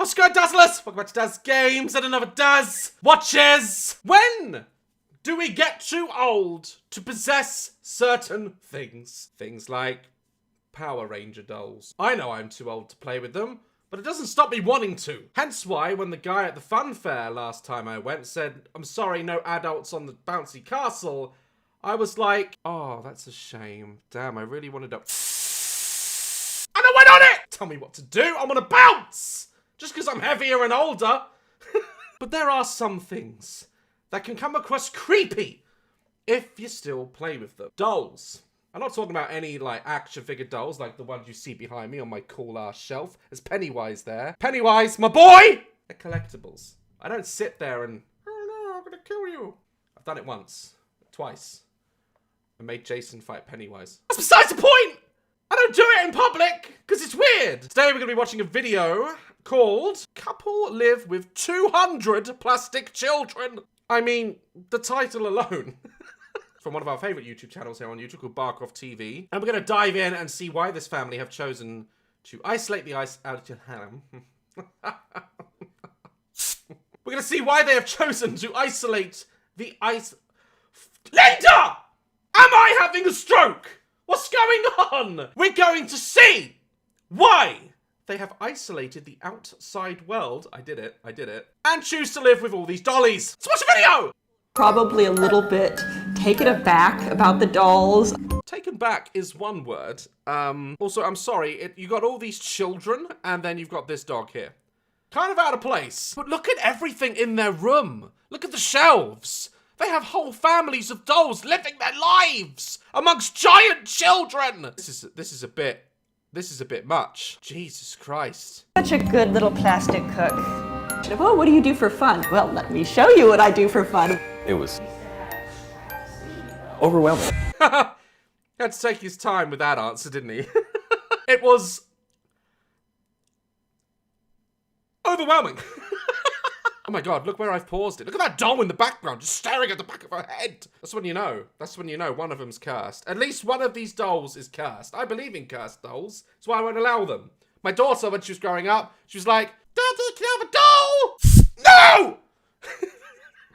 What's good, Dazzlers? Welcome back to Daz Games and another Daz Watches. When do we get too old to possess certain things? Things like Power Ranger dolls. I know I'm too old to play with them, but it doesn't stop me wanting to. Hence why when the guy at the fun fair last time I went said, "I'm sorry, no adults on the bouncy castle," I was like, oh, that's a shame. Damn, I really wanted to... And I went on it! Tell me what to do, I'm gonna bounce! Just because I'm heavier and older. But there are some things that can come across creepy if you still play with them. Dolls. I'm not talking about any, like, action figure dolls like the ones you see behind me on my cool-ass shelf. There's Pennywise there. Pennywise, my boy! They're collectibles. I don't sit there and, oh no, I'm gonna kill you. I've done it once. Twice. I made Jason fight Pennywise. That's besides the point! I don't do it in public, because it's weird. Today we're going to be watching a video called Couple Live with 200 Plastic Children. I mean, the title alone. From one of our favourite YouTube channels here on YouTube called Bark Off TV. And we're going to dive in and see why this family have chosen to isolate the ice out of We're going to see why they have chosen to isolate the ice... Linda! Am I having a stroke? What's going on? We're going to see why they have isolated the outside world. I did it. And choose to live with all these dollies. Let's watch the video! Probably a little bit taken aback about the dolls. Taken back is one word. Also, I'm sorry, you got all these children, and then you've got this dog here. Kind of out of place. But look at everything in their room. Look at the shelves. They have whole families of dolls living their lives amongst giant children. This is a bit much. Jesus Christ. Such a good little plastic cook. Oh, what do you do for fun? Well, let me show you what I do for fun. It was overwhelming. Had to take his time with that answer, didn't he? It was overwhelming. Oh my god, look where I've paused it. Look at that doll in the background, just staring at the back of her head. That's when you know. That's when you know one of them's cursed. At least one of these dolls is cursed. I believe in cursed dolls. That's why I won't allow them. My daughter, when she was growing up, she was like, "Daddy, can I have a doll?" No!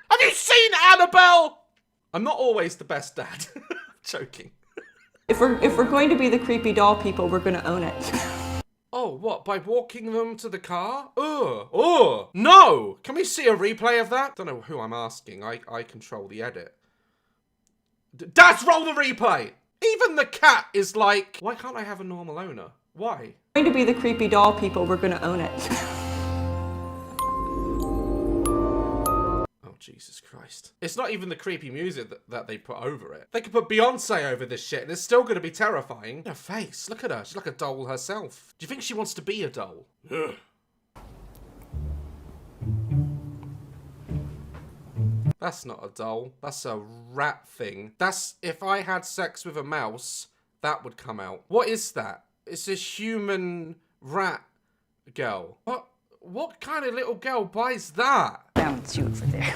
Have you seen Annabelle? I'm not always the best dad. Joking. If we're going to be the creepy doll people, we're going to own it. Oh, what? By walking them to the car? Ugh. No! Can we see a replay of that? Don't know who I'm asking. I control the edit. Daz, roll the replay! Even the cat is like, why can't I have a normal owner? Why? If we're going to be the creepy doll people, we're going to own it. Oh, Jesus Christ. It's not even the creepy music that they put over it. They could put Beyonce over this shit and it's still going to be terrifying. Her face, look at her. She's like a doll herself. Do you think she wants to be a doll? Ugh. That's not a doll. That's a rat thing. That's, if I had sex with a mouse, that would come out. What is that? It's a human rat girl. What kind of little girl buys that? Bounce you over there.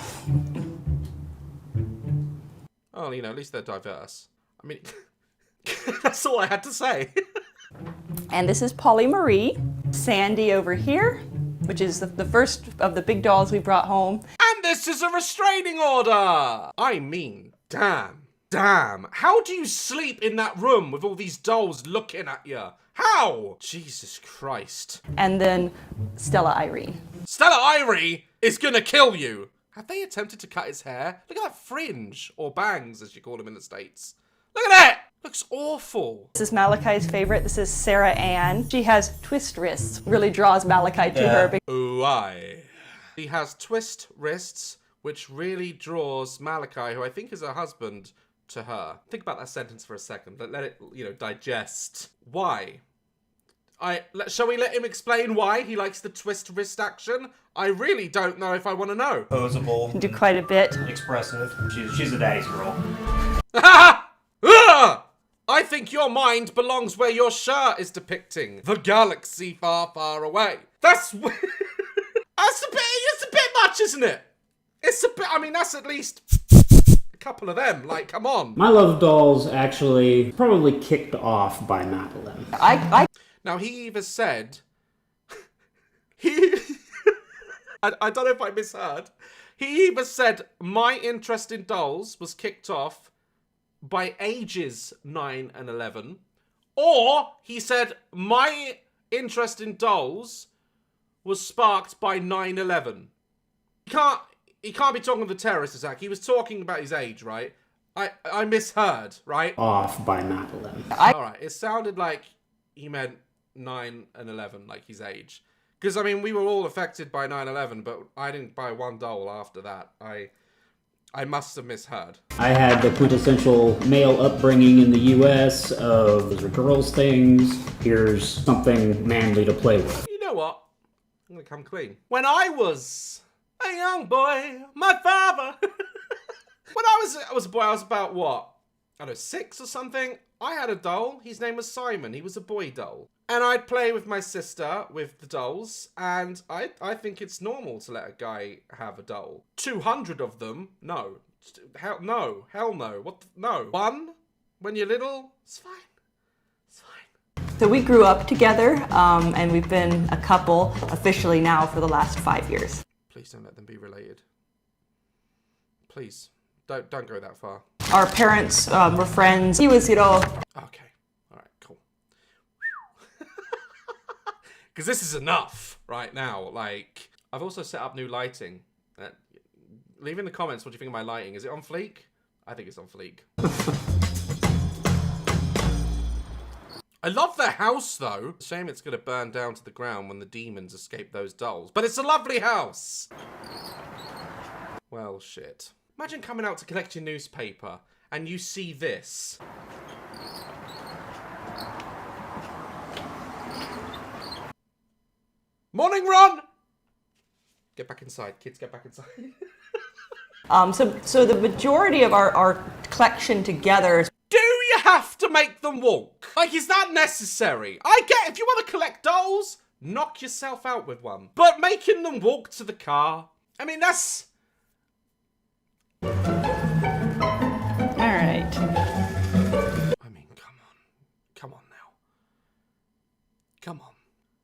Oh, you know, at least they're diverse. I mean, that's all I had to say. And this is Polly Marie. Sandy over here, which is the first of the big dolls we brought home. And this is a restraining order! I mean, damn. How do you sleep in that room with all these dolls looking at you? How? Jesus Christ. And then Stella Irene. Stella Irene is gonna kill you. Have they attempted to cut his hair? Look at that fringe, or bangs as you call them in the States. Look at that! Looks awful. This is Malachi's favorite. This is Sarah Ann. She has twist wrists. Really draws Malachi to her. Why? She has twist wrists, which really draws Malachi, who I think is her husband, to her. Think about that sentence for a second. Let it, digest. Why? Shall we let him explain why he likes the twist wrist action? I really don't know if I want to know. Posable. Do quite a bit. Expressive. She's a daddy's girl. I think your mind belongs where your shirt is depicting. The galaxy far, far away. It's a bit much, isn't it? It's a bit, I mean, that's at least a couple of them, like, come on. My love of dolls actually probably kicked off by Madeline. I Now, he either said... he I don't know if I misheard. He either said my interest in dolls was kicked off by ages 9 and 11, or he said my interest in dolls was sparked by 9/11. He can't be talking of the terrorist attack. He was talking about his age, right? I misheard, right? Off by 9/11. Alright, it sounded like he meant 9 and 11, like his age. Because, I mean, we were all affected by 9/11, but I didn't buy one doll after that. I must have misheard. I had the quintessential male upbringing in the U.S. of those are girls' things. Here's something manly to play with. You know what? I'm gonna come clean. When I was a young boy, my father... when I was a boy, I was about, what? I don't know, 6 or something. I had a doll. His name was Simon. He was a boy doll. And I'd play with my sister with the dolls, and I think it's normal to let a guy have a doll. 200 of them? No. Hell no. Hell no. No. One? When you're little? It's fine. It's fine. So we grew up together, and we've been a couple officially now for the last 5 years. Please don't let them be related. Please. Don't go that far. Our parents were friends. He was, Okay. Alright, cool. Because this is enough right now. Like, I've also set up new lighting. Leave in the comments what you think of my lighting. Is it on fleek? I think it's on fleek. I love their house, though. Shame it's going to burn down to the ground when the demons escape those dolls. But it's a lovely house. Well, shit. Imagine coming out to collect your newspaper and you see this. Morning, Ron! Get back inside, kids, get back inside. So the majority of our collection together is... Do you have to make them walk? Like, is that necessary? I get if you want to collect dolls, knock yourself out with one. But making them walk to the car, I mean, that's... Alright. I mean, come on. Come on now. Come on.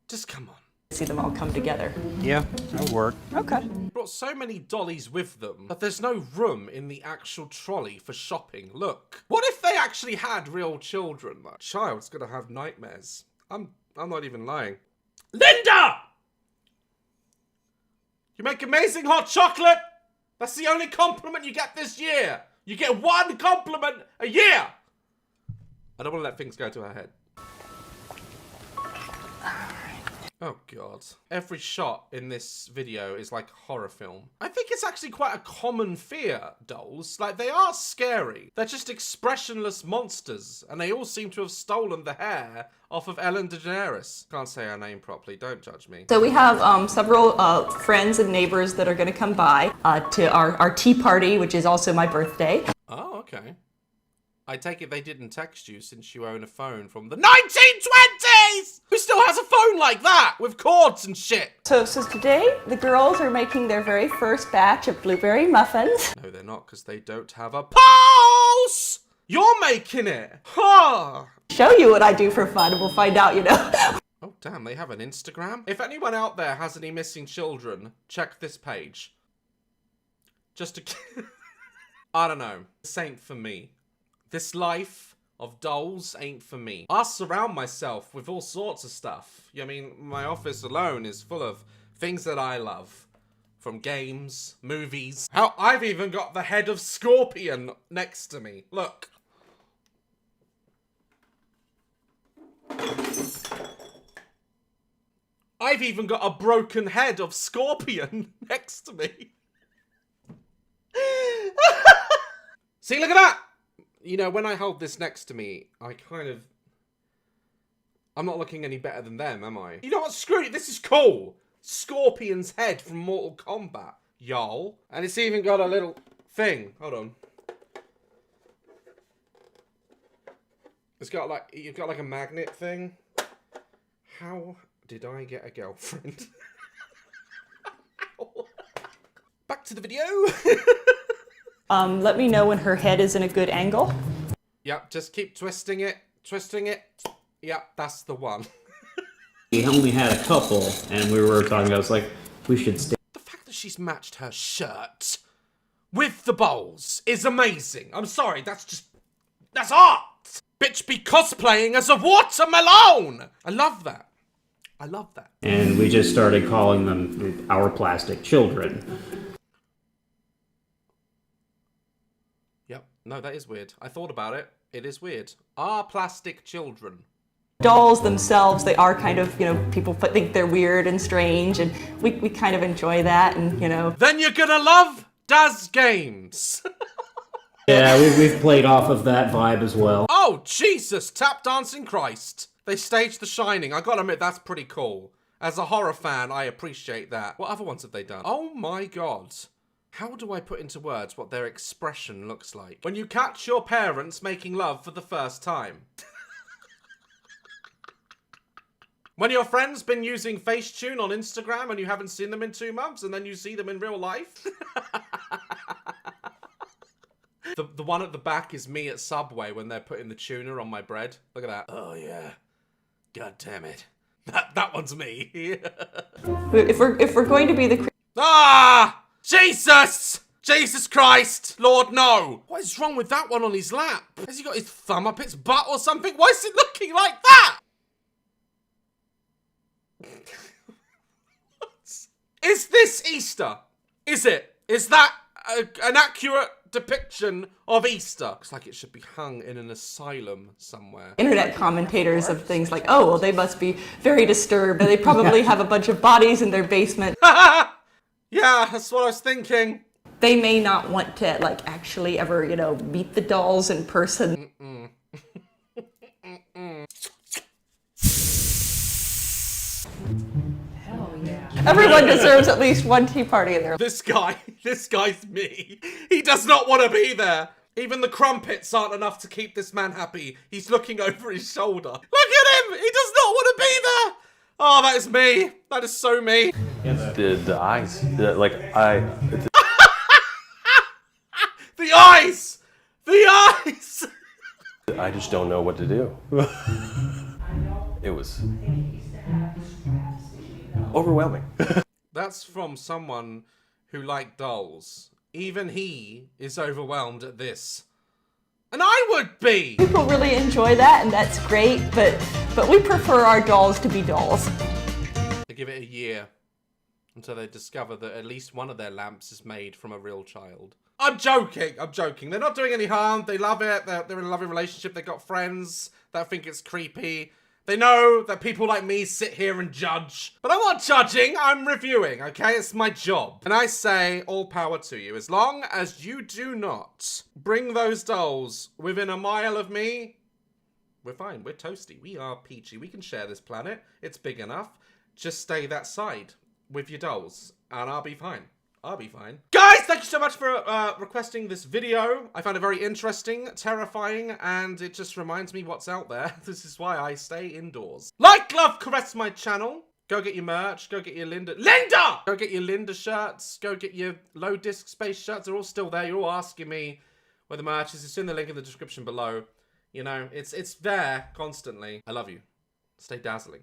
Just come on. See them all come together. Yeah, that'll work. Okay. Brought so many dollies with them that there's no room in the actual trolley for shopping. Look. What if they actually had real children? That child's gonna have nightmares. I'm not even lying. Linda! You make amazing hot chocolate! That's the only compliment you get this year! You get one compliment a year! I don't want to let things go to her head. Oh god. Every shot in this video is like a horror film. I think it's actually quite a common fear, dolls. Like, they are scary. They're just expressionless monsters, and they all seem to have stolen the hair off of Ellen DeGeneres. Can't say her name properly, don't judge me. So we have several friends and neighbors that are going to come by to our tea party, which is also my birthday. Oh, okay. I take it they didn't text you since you own a phone from the 1920s! Who still has a phone like that with cords and shit? So today, the girls are making their very first batch of blueberry muffins. No, they're not, because they don't have a pulse! You're making it! Huh! Show you what I do for fun, and we'll find out, Oh, damn, they have an Instagram? If anyone out there has any missing children, check this page. Just to... I don't know. This ain't for me. This life of dolls ain't for me. I surround myself with all sorts of stuff. I mean, my office alone is full of things that I love. From games, movies. Hell, I've even got the head of Scorpion next to me. Look. I've even got a broken head of Scorpion next to me. See, look at that! You know, when I hold this next to me, I'm not looking any better than them, am I? You know what? Screw it. This is cool. Scorpion's head from Mortal Kombat, y'all. And it's even got a little thing. Hold on. It's got like, you've got like a magnet thing. How did I get a girlfriend? Back to the video. Let me know when her head is in a good angle. Yep, just keep twisting it. Twisting it. Yep, that's the one. We only had a couple, and we were talking about, it's like, we should stay. The fact she's matched her shirt with the bowls is amazing. I'm sorry, that's art. Bitch be cosplaying as a watermelon. I love that. I love that. And we just started calling them our plastic children. Yep. No, that is weird. I thought about it. It is weird. Our plastic children. Dolls themselves, they are kind of, people think they're weird and strange, and we kind of enjoy that, and, Then you're gonna love Daz Games. Yeah, we've played off of that vibe as well. Oh, Jesus, tap dancing Christ. They staged The Shining. I gotta admit, that's pretty cool. As a horror fan, I appreciate that. What other ones have they done? Oh my God. How do I put into words what their expression looks like? When you catch your parents making love for the first time. When your friend's been using Facetune on Instagram and you haven't seen them in 2 months and then you see them in real life. The one at the back is me at Subway when they're putting the tuna on my bread. Look at that. Oh yeah. God damn it. That one's me. if we're going to be the Ah! Jesus! Jesus Christ! Lord, no! What is wrong with that one on his lap? Has he got his thumb up its butt or something? Why is it looking like that? Is this Easter? Is it? Is that an accurate depiction of Easter? Looks like it should be hung in an asylum somewhere. internet commentators of things like, oh, well, they must be very disturbed. They probably have a bunch of bodies in their basement. Yeah, that's what I was thinking. They may not want to, actually ever, meet the dolls in person. Everyone deserves at least one tea party in their This guy's me. He does not want to be there. Even the crumpets aren't enough to keep this man happy. He's looking over his shoulder. Look at him! He does not want to be there! Oh, that is me. That is so me. The eyes, the eyes! The eyes! I just don't know what to do. It was overwhelming. That's from someone who liked dolls. Even he is overwhelmed at this. And I would be! People really enjoy that, and that's great, but we prefer our dolls to be dolls. They give it a year until they discover that at least one of their lamps is made from a real child. I'm joking. They're not doing any harm. They love it. They're in a loving relationship. They've got friends that think it's creepy. They know that people like me sit here and judge. But I'm not judging, I'm reviewing, okay? It's my job. And I say all power to you. As long as you do not bring those dolls within a mile of me, we're fine. We're toasty. We are peachy. We can share this planet. It's big enough. Just stay that side with your dolls and I'll be fine. I'll be fine. Guys, thank you so much for requesting this video. I found it very interesting, terrifying, and it just reminds me what's out there. This is why I stay indoors. Like, love, caress my channel. Go get your merch. Go get your Linda. Go get your Linda shirts. Go get your low disc space shirts. They're all still there. You're all asking me where the merch is. It's in the link in the description below. You know, it's there constantly. I love you. Stay dazzling.